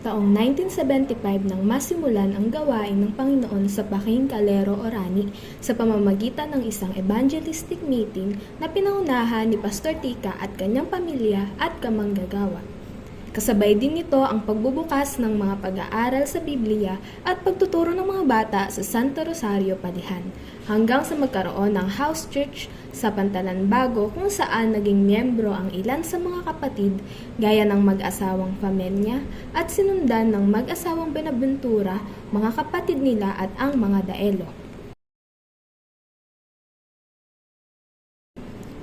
Taong 1975 nang masimulan ang gawain ng Panginoon sa Baking Calero, Orani sa pamamagitan ng isang evangelistic meeting na pinangunahan ni Pastor Tika at kanyang pamilya at kamanggagawa. Kasabay din nito ang pagbubukas ng mga pag-aaral sa Biblia at pagtuturo ng mga bata sa Santo Rosario Palihan, hanggang sa magkaroon ng house church sa Pantalan Bago kung saan naging miyembro ang ilan sa mga kapatid gaya ng mag-asawang Pamenya at sinundan ng mag-asawang Benaventura, mga kapatid nila at ang mga Daelo.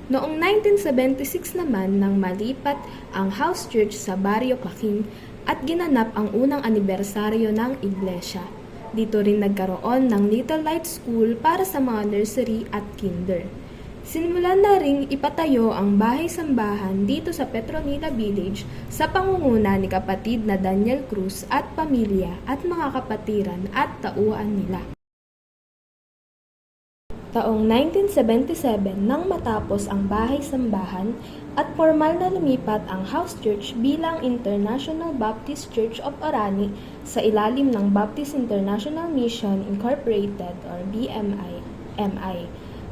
Noong 1976 naman nang malipat ang house church sa Barrio Paking at ginanap ang unang anibersaryo ng iglesia. Dito rin nagkaroon ng Little Light School para sa mga nursery at kinder. Sinimulan na ring ipatayo ang bahay-sambahan dito sa Petronila Village sa pangunguna ni kapatid na Daniel Cruz at pamilya at mga kapatiran at tauhan nila. Taong 1977 nang matapos ang bahay-sambahan at formal na lumipat ang house church bilang International Baptist Church of Orani sa ilalim ng Baptist International Mission Incorporated or BMI.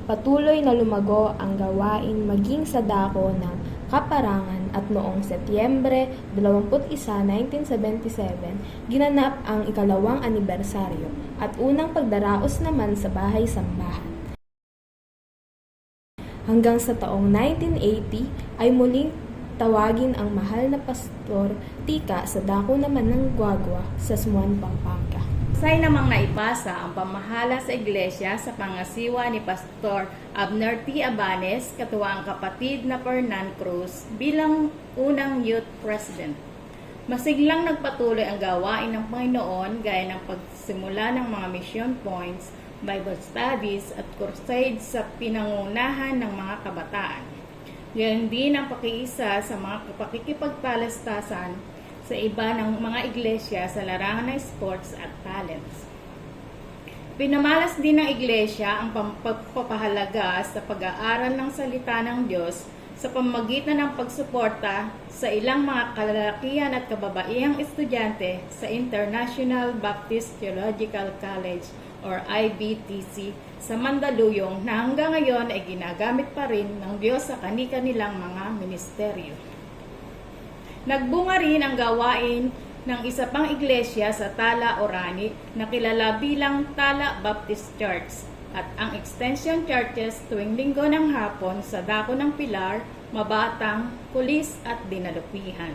Patuloy na lumago ang gawain maging sa dako ng Kaparangan at noong Setyembre 21, 1977, ginanap ang ikalawang anibersaryo at unang pagdaraos naman sa bahay-sambahan. Hanggang sa taong 1980 ay muling tawagin ang mahal na Pastor Tika sa dako naman ng Guagua sa Smuan, Pampanga. Say namang naipasa ang pamahala sa iglesia sa pangasiwa ni Pastor Abner T. Abanes, katuwa ang kapatid na Fernan Cruz bilang unang youth president. Masiglang nagpatuloy ang gawain ng Panginoon gaya ng pagsimula ng mga mission points, Bible studies at crusades sa pinangunahan ng mga kabataan. Gayon din ang pakiisa sa mga pakikipagpalastasan sa iba ng mga iglesia sa larangan ng sports at talents. Pinamalas din ng iglesia ang pagpapahalaga sa pag-aaral ng salita ng Diyos sa pamamagitan ng pagsuporta sa ilang mga kalalakihan at kababaihang estudyante sa International Baptist Theological College or IBTC sa Mandaluyong na hanggang ngayon ay ginagamit pa rin ng Diyos sa kani-kanilang mga ministeryo. Nagbunga rin ang gawain ng isa pang iglesia sa Tala, Orani na kilala bilang Tala Baptist Church at ang extension churches tuwing linggo ng hapon sa dako ng Pilar, Mabatang, Kulis at Dinalupihan.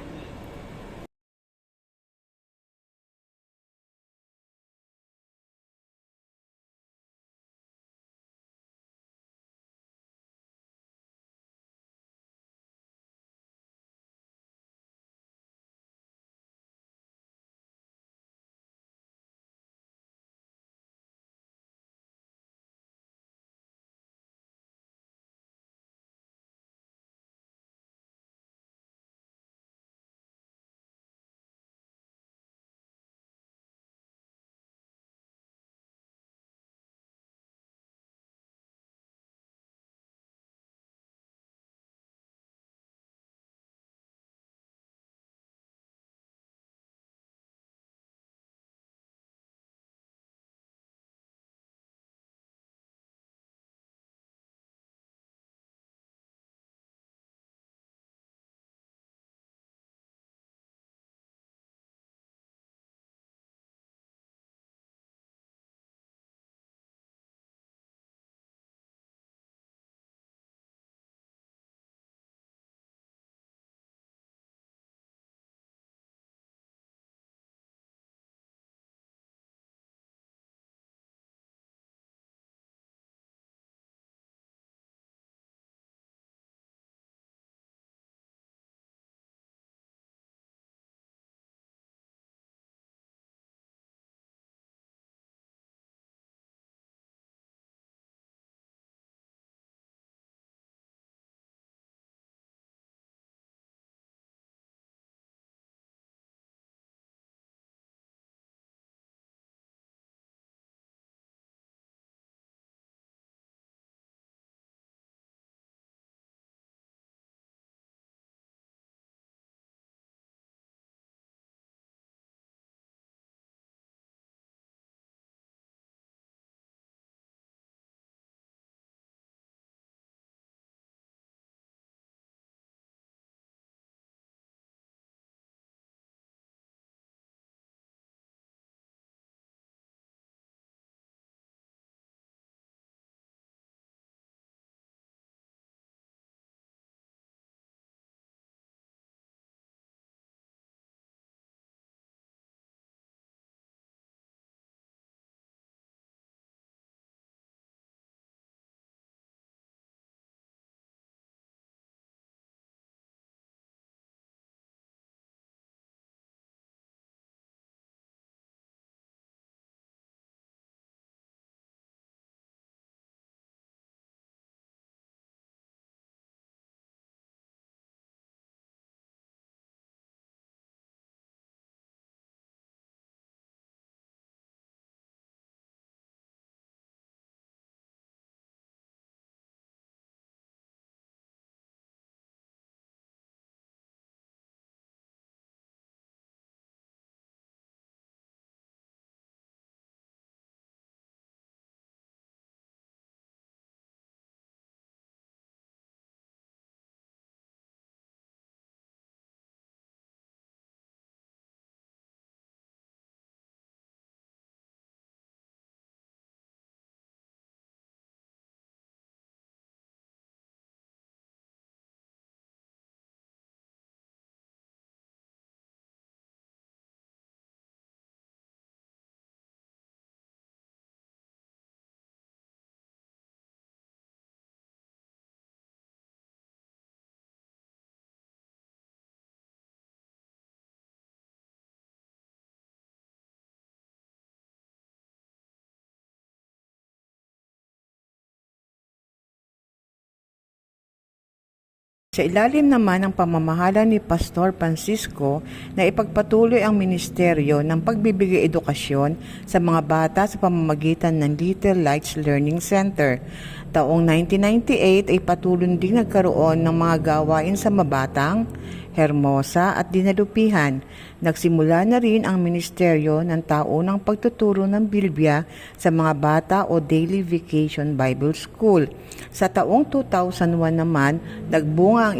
Sa ilalim naman ng pamamahala ni Pastor Francisco na ipagpatuloy ang ministeryo ng pagbibigay edukasyon sa mga bata sa pamamagitan ng Little Lights Learning Center. Taong 1998 ay patuloy ding nagkaroon ng mga gawain sa Mabatang, Hermosa at Dinalupihan. Nagsimula na rin ang ministeryo ng taunang pagtuturo ng Biblia sa mga bata o Daily Vacation Bible School. Sa taong 2001 naman, nagbunga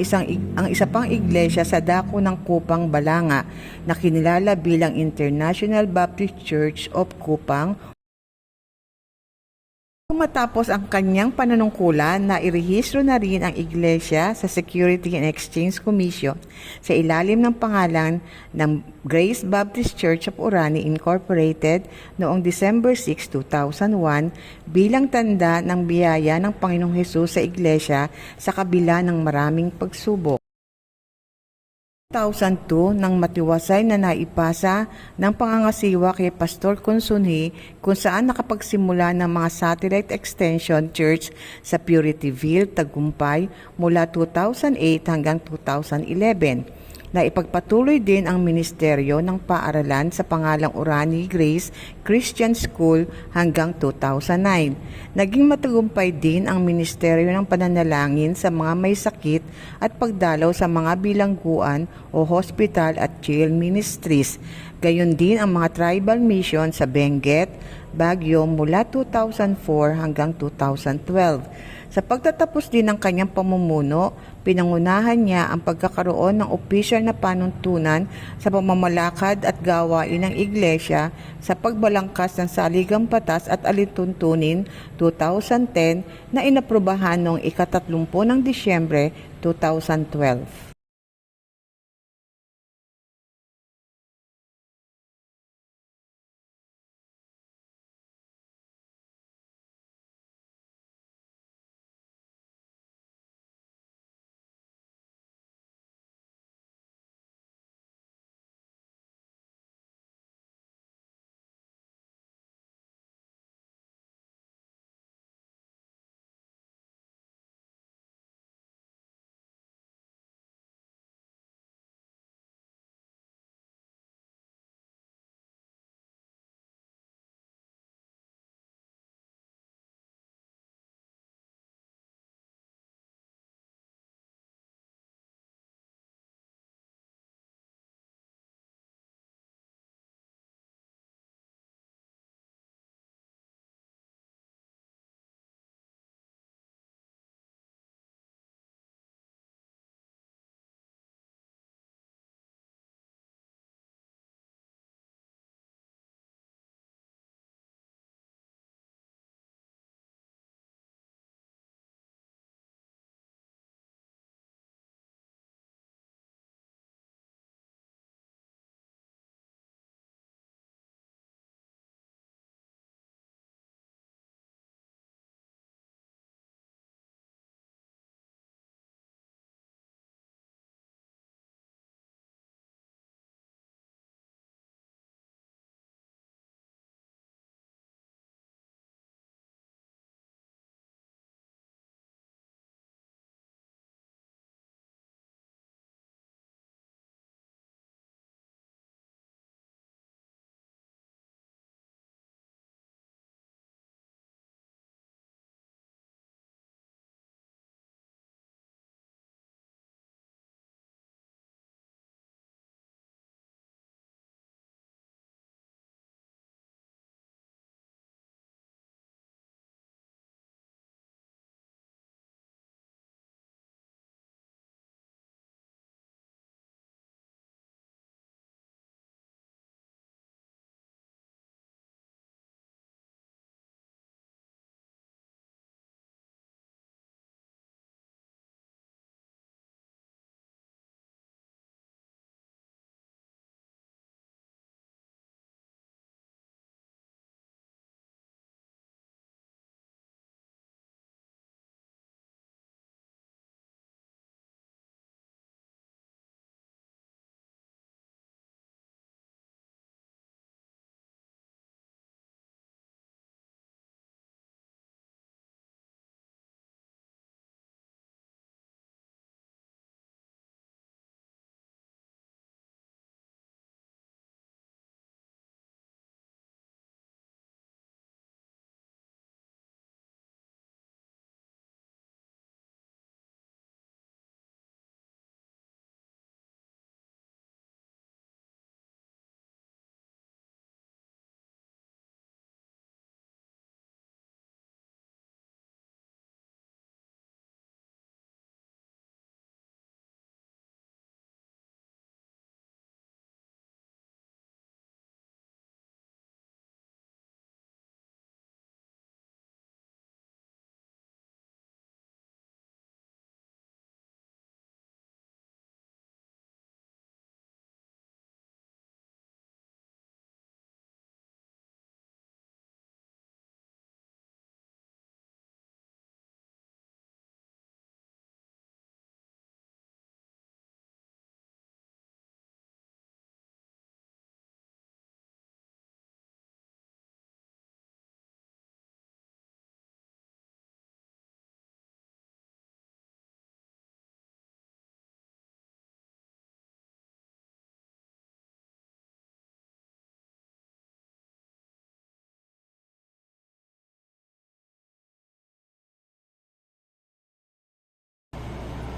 ang isa pang iglesia sa dako ng Kupang Balanga na kinilala bilang International Baptist Church of Kupang. Matapos ang kanyang panunungkulan, nairehistro na rin ang iglesia sa Security and Exchange Commission sa ilalim ng pangalan ng Grace Baptist Church of Orani Incorporated noong December 6, 2001 bilang tanda ng biyaya ng Panginoong Hesus sa iglesia sa kabila ng maraming pagsubok. 2002 nang matiwasay na naipasa ng pangangasiwa kay Pastor Consunhi kung saan nakapagsimula ng mga satellite extension church sa Purityville, Tagumpay mula 2008 hanggang 2011. Naipagpatuloy din ang ministeryo ng paaralan sa pangalang Orani Grace Christian School hanggang 2009. Naging matagumpay din ang ministeryo ng pananalangin sa mga may sakit at pagdalaw sa mga bilangguan o hospital at jail ministries. Gayon din ang mga tribal mission sa Benguet, Baguio mula 2004 hanggang 2012. Sa pagtatapos din ng kanyang pamumuno, pinangunahan niya ang pagkakaroon ng opisyal na panuntunan sa pamamalakad at gawain ng iglesia sa pagbalangkas ng saligang batas at alituntunin 2010 na inaprubahan noong ika-30 ng Disyembre 2012.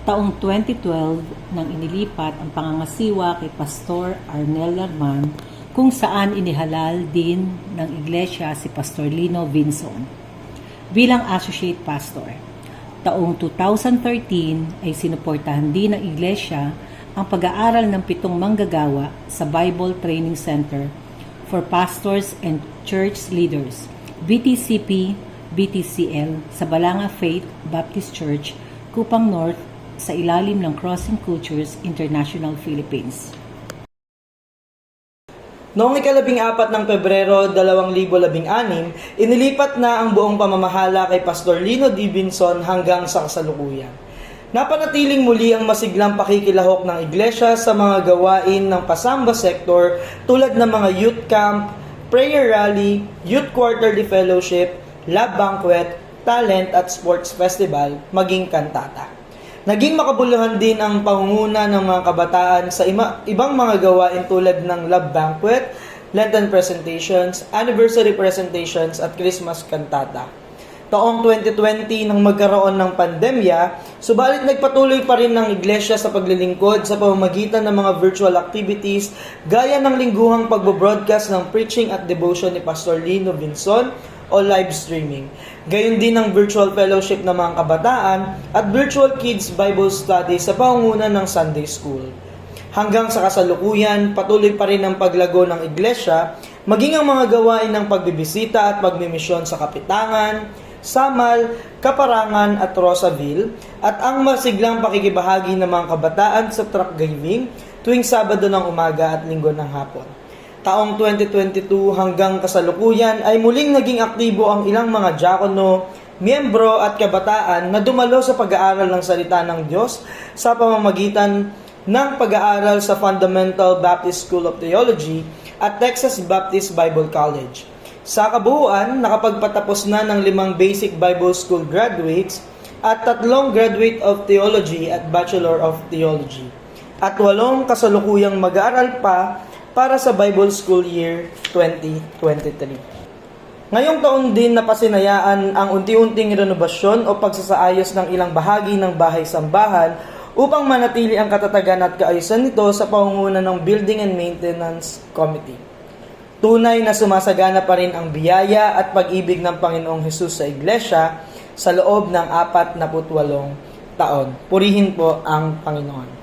Taong 2012 nang inilipat ang pangangasiwa kay Pastor Arnel Larman kung saan inihalal din ng iglesia si Pastor Lino Vinson bilang Associate Pastor. Taong 2013 ay sinuportahan din ng iglesia ang pag-aaral ng 7 manggagawa sa Bible Training Center for Pastors and Church Leaders, BTCP, BTCL sa Balanga Faith Baptist Church, Kupang North, sa ilalim ng Crossing Cultures International Philippines. Noong ika-14 ng Pebrero 2016, inilipat na ang buong pamamahala kay Pastor Lino D. Vinson hanggang sa kasalukuyan. Napanatiling muli ang masiglang pakikilahok ng iglesia sa mga gawain ng pasamba sector tulad ng mga youth camp, prayer rally, youth quarterly fellowship, lab banquet, talent at sports festival, maging kantata. Naging makabuluhan din ang pangunguna ng mga kabataan sa ibang mga gawain tulad ng love banquet, Lenten presentations, anniversary presentations at Christmas cantata. Taong 2020 nang magkaroon ng pandemya, subalit nagpatuloy pa rin ng iglesia sa paglilingkod sa pamamagitan ng mga virtual activities gaya ng lingguhang pagbo-broadcast ng preaching at devotion ni Pastor Lino Vinson o live streaming. Gayon din ang virtual fellowship ng mga kabataan at virtual kids Bible study sa pangunguna ng Sunday School. Hanggang sa kasalukuyan, patuloy pa rin ang paglago ng iglesia, maging ang mga gawain ng pagbibisita at pagmimisyon sa Kapitangan, Samal, Kaparangan at Rosaville, at ang masiglang pakikibahagi ng mga kabataan sa truck giving tuwing Sabado ng umaga at Linggo ng hapon. Taong 2022 hanggang kasalukuyan ay muling naging aktibo ang ilang mga diakono, miyembro at kabataan na dumalo sa pag-aaral ng salita ng Diyos sa pamamagitan ng pag-aaral sa Fundamental Baptist School of Theology at Texas Baptist Bible College. Sa kabuuan, nakapagpatapos na ng 5 basic Bible School graduates at 3 graduate of Theology at Bachelor of Theology at 8 kasalukuyang mag-aaral pa para sa Bible School Year 2023. Ngayong taon din napasinayaan ang unti-unting renovasyon o pagsasaayos ng ilang bahagi ng bahay-sambahan upang manatili ang katatagan at kaayusan nito sa pangunguna ng Building and Maintenance Committee. Tunay na sumasagana pa rin ang biyaya at pag-ibig ng Panginoong Hesus sa Iglesia sa loob ng 48 taon. Purihin po ang Panginoon.